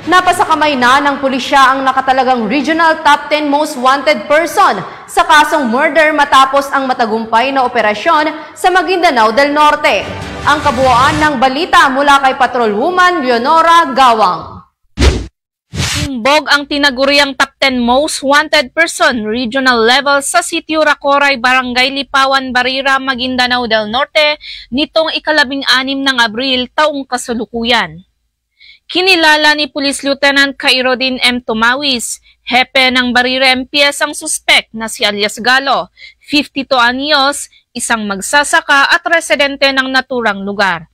Napasakamay na ng pulisya ang nakatalagang Regional Top 10 Most Wanted Person sa kasong murder matapos ang matagumpay na operasyon sa Maguindanao del Norte. Ang kabuuan ng balita mula kay Patrolwoman Leonora Gawang. Timbog ang tinaguriang Top 10 Most Wanted Person regional level sa Sitio Racoray, Barangay Lipawan, Barira, Maguindanao del Norte nitong ika-16 ng Abril taong kasalukuyan. Kinilala ni Police Lieutenant Khairuddin M. Tumawis, hepe ng Barira MPS ang suspek na si alias Galo, 52 anyos, isang magsasaka at residente ng naturang lugar.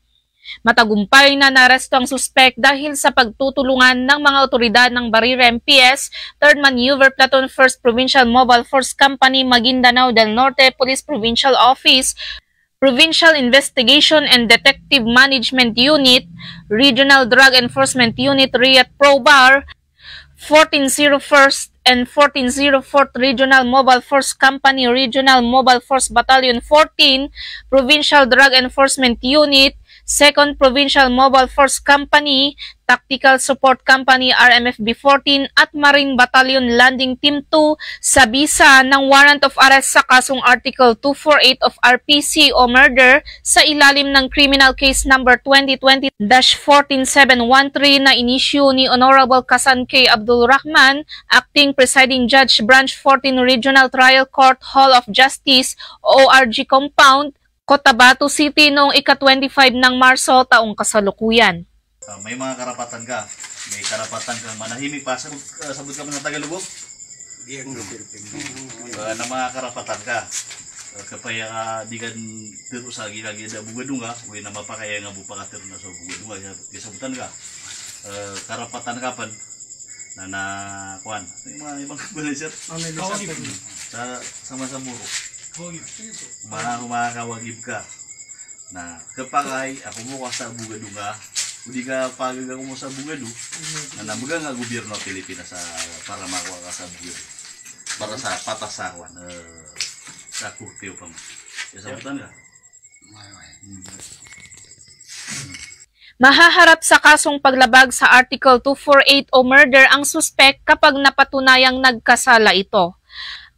Matagumpay na naresto ang suspek dahil sa pagtutulungan ng mga otoridad ng Barira MPS, 3rd Maneuver Platoon 1st Provincial Mobile Force Company, Maguindanao del Norte Police Provincial Office, Provincial Investigation and Detective Management Unit, Regional Drug Enforcement Unit RIAT ProBar, 1401st and 1404th Regional Mobile Force Company, Regional Mobile Force Battalion 14, Provincial Drug Enforcement Unit, 2nd Provincial Mobile Force Company, Tactical Support Company RMFB 14 at Marine Battalion Landing Team 2 sa bisa ng warrant of arrest sa kasong Article 248 of RPC o murder sa ilalim ng Criminal Case Number 2020-14713 na inisyu ni Honorable Kasan K. Abdul Rahman, Acting Presiding Judge Branch 14 Regional Trial Court Hall of Justice ORG Compound, Cotabato City noong ika-25 ng Marso taong kasalukuyan. May mga karapatan ka. May karapatan kang manahimik pa. Sabot ka mga Tagalog? Na mga karapatan ka. Kapaya ka di kan dito sa gigagida bugadunga, uwi na mapakaya nga bupakatir na sa bugadunga. Kasabutan ka. Karapatan ka pan na kuan. May mga ibang kagulan sir. Sama sa muro. Humakawagib ka na kapag ako mo ka sa bugadunga, hindi ka pagagang mo sa bugado na namaga nga gobyerno ng Pilipinas para makuha ka sa bugado para sa patasawan sa kurtiyo pa mo. Kasabutan ka? Mahaharap sa kasong paglabag sa Article 248 o murder ang suspek kapag napatunayang nagkasala ito.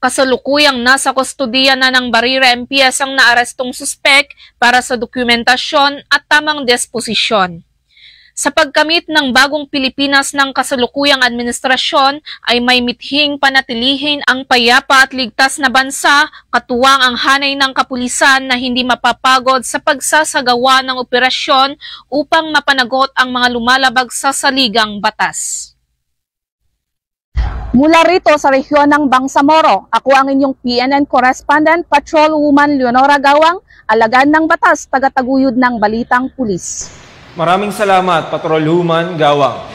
Kasalukuyang nasa kustudiya na ng Barira MPS ang naarestong suspek para sa dokumentasyon at tamang disposisyon. Sa pagkamit ng bagong Pilipinas ng kasalukuyang administrasyon ay may mithing panatilihin ang payapa at ligtas na bansa, katuwang ang hanay ng kapulisan na hindi mapapagod sa pagsasagawa ng operasyon upang mapanagot ang mga lumalabag sa saligang batas. Mula rito sa rehiyon ng Bangsamoro, ako ang inyong PNN Correspondent, Patrolwoman Leonora Gawang, alagad ng batas, tagataguyod ng Balitang Pulis. Maraming salamat, Patrolwoman Gawang.